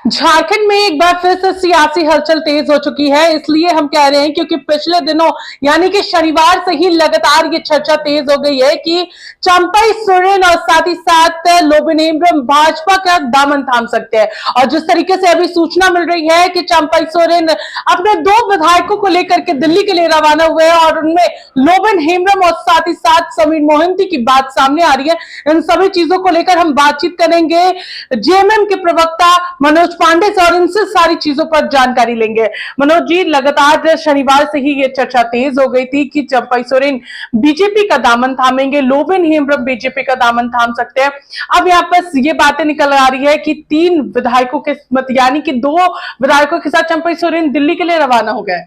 झारखंड में एक बार फिर से सियासी हलचल तेज हो चुकी है। इसलिए हम कह रहे हैं क्योंकि पिछले दिनों यानी कि शनिवार से ही लगातार ये चर्चा तेज हो गई है कि चंपई सोरेन और साथ ही साथ लोबिन हेम्ब्रम भाजपा का दामन थाम सकते हैं। और जिस तरीके से अभी सूचना मिल रही है कि चंपई सोरेन अपने 2 विधायकों को लेकर के दिल्ली के लिए रवाना हुए हैं और उनमें लोबिन हेम्ब्रम और साथ ही साथ समीर मोहंती की बात सामने आ रही है। इन सभी चीजों को लेकर हम बातचीत करेंगे जेएमएम के प्रवक्ता मनोज पांडे से और इनसे सारी चीजों पर जानकारी लेंगे। मनोज जी, लगातार शनिवार से ही ये चर्चा तेज हो गई थी कि चंपई सोरेन बीजेपी का दामन थामेंगे, लोबिन हेम्ब्रम बीजेपी का दामन थाम सकते हैं। अब यहाँ पर ये बातें निकल आ रही है कि 3 विधायकों के यानी कि 2 विधायकों के साथ चंपई सोरेन दिल्ली के लिए रवाना हो गए।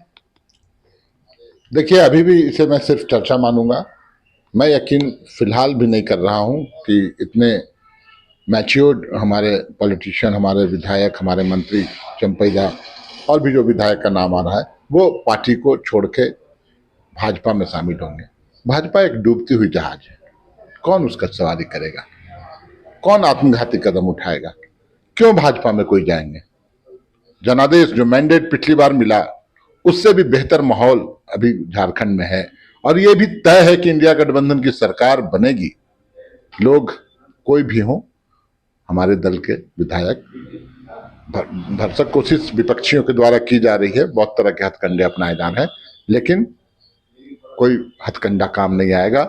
देखिए, अभी भी इसे मैं सिर्फ चर्चा मानूंगा। मैं यकीन फिलहाल भी नहीं कर रहा हूं कि इतने मैच्योर्ड हमारे पॉलिटिशियन, हमारे विधायक, हमारे मंत्री चंपई दा और भी जो विधायक का नाम आ रहा है वो पार्टी को छोड़ के भाजपा में शामिल होंगे। भाजपा एक डूबती हुई जहाज है, कौन उसका सवारी करेगा, कौन आत्मघाती कदम उठाएगा, क्यों भाजपा में कोई जाएंगे। जनादेश जो मैंडेट पिछली बार मिला उससे भी बेहतर माहौल अभी झारखंड में है और ये भी तय है कि इंडिया गठबंधन की सरकार बनेगी। लोग कोई भी हो, हमारे दल के विधायक भरसक कोशिश विपक्षियों के द्वारा की जा रही है, बहुत तरह के हथकंडे अपनाए जा रहे हैं, लेकिन कोई हथकंडा काम नहीं आएगा,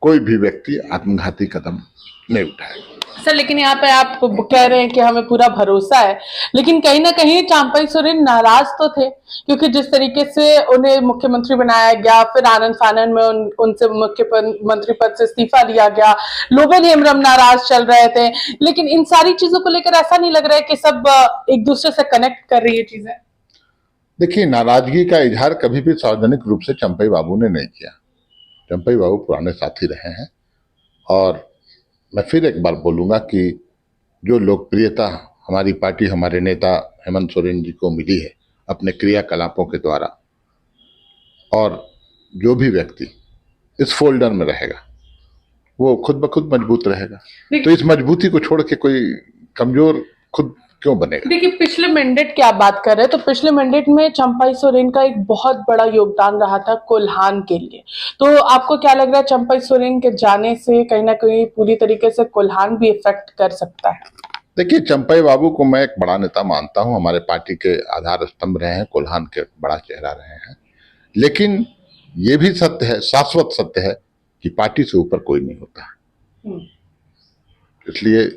कोई भी व्यक्ति आत्मघाती कदम नहीं उठाएगा। सर, लेकिन यहाँ पे आप कह रहे हैं कि हमें पूरा भरोसा है, लेकिन कहीं ना कहीं चंपई सोरेन नाराज तो थे क्योंकि जिस तरीके से उन्हें मुख्यमंत्री बनाया गया, फिर आनंद फानन में उनसे मुख्यमंत्री पद से इस्तीफा दिया गया, लोबिन हेम्ब्रम नाराज चल रहे थे। लेकिन इन सारी चीजों को लेकर ऐसा नहीं लग रहा है कि सब एक दूसरे से कनेक्ट कर रही है चीजें? देखिए, नाराजगी का इजहार कभी भी सार्वजनिक रूप से चंपई बाबू ने नहीं किया। चंपई बाबू पुराने साथी रहे हैं और मैं फिर एक बार बोलूंगा कि जो लोकप्रियता हमारी पार्टी, हमारे नेता हेमंत सोरेन जी को मिली है अपने क्रियाकलापों के द्वारा, और जो भी व्यक्ति इस फोल्डर में रहेगा वो खुद ब खुद मजबूत रहेगा। तो इस मजबूती को छोड़ के कोई कमजोर खुद क्यों बनेगा? देखिए, पिछले मैंडेट की आप बात कर रहे हैं तो पिछले मैंडेट में चंपई सोरेन का एक बहुत बड़ा योगदान रहा था कोल्हान के लिए। तो आपको क्या लग रहा है चंपई सोरेन के जाने से कहीं ना कहीं पूरी तरीके से कोल्हान भी इफेक्ट कर सकता है? देखिए, चंपई बाबू को मैं एक बड़ा नेता मानता हूं, हमारे पार्टी के आधार स्तंभ रहे हैं, कोल्हान के बड़ा चेहरा रहे हैं, लेकिन ये भी सत्य है, शाश्वत सत्य है कि पार्टी से ऊपर कोई नहीं होता। इसलिए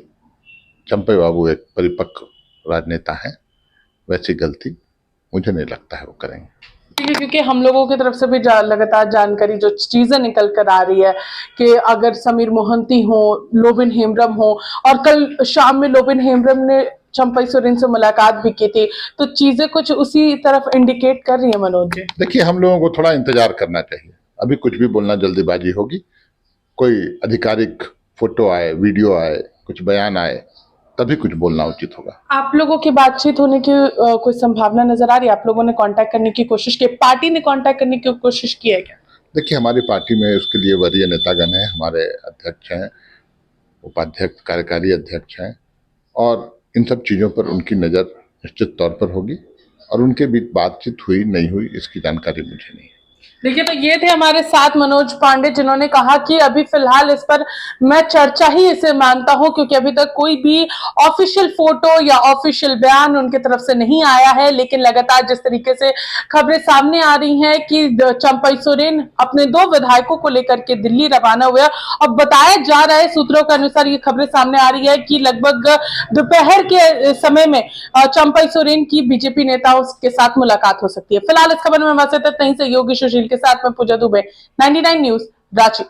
चंपई बाबू एक परिपक्व राजनेता है, वैसी गलती मुझे नहीं लगता है वो करेंगे। क्योंकि हम लोगों की तरफ से भी लगातार जानकारी जो चीजें निकल कर आ रही है कि अगर समीर मोहंती हो, लोबिन हेम्ब्रम हो, और कल शाम में लोबिन हेम्ब्रम ने चंपई सोरेन से मुलाकात भी की थी, तो चीजें कुछ उसी तरफ इंडिकेट कर रही है। मनोज जी, देखिए, हम लोगों को थोड़ा इंतजार करना चाहिए, अभी कुछ भी बोलना जल्दीबाजी होगी। कोई आधिकारिक फोटो आए, वीडियो आए, कुछ बयान आए, तभी कुछ बोलना उचित होगा। आप लोगों की बातचीत होने की कोई संभावना नजर आ रही है? आप लोगों ने कांटेक्ट करने की कोशिश की, पार्टी ने कांटेक्ट करने की कोशिश की है क्या? देखिए, हमारी पार्टी में उसके लिए वरीय नेतागण हैं, हमारे अध्यक्ष हैं, उपाध्यक्ष, कार्यकारी अध्यक्ष हैं, और इन सब चीज़ों पर उनकी नज़र निश्चित तौर पर होगी और उनके बीच बातचीत हुई नहीं हुई इसकी जानकारी मुझे नहीं है। देखिए, तो ये थे हमारे साथ मनोज पांडे, जिन्होंने कहा कि अभी फिलहाल इस पर मैं चर्चा ही इसे मानता हूं क्योंकि अभी तक कोई भी ऑफिशियल फोटो या ऑफिशियल बयान उनकी तरफ से नहीं आया है। लेकिन लगातार जिस तरीके से खबरें सामने आ रही हैं कि चंपई सोरेन अपने 2 विधायकों को लेकर के दिल्ली रवाना हुए और बताया जा रहा है, सूत्रों के अनुसार ये खबरें सामने आ रही है कि लगभग दोपहर के समय में चंपई सोरेन की बीजेपी नेताओं के साथ मुलाकात हो सकती है। फिलहाल इस खबर में बस इतना ही। सहयोगी सुशील के साथ में पूजा दुबे, 99 न्यूज, रांची।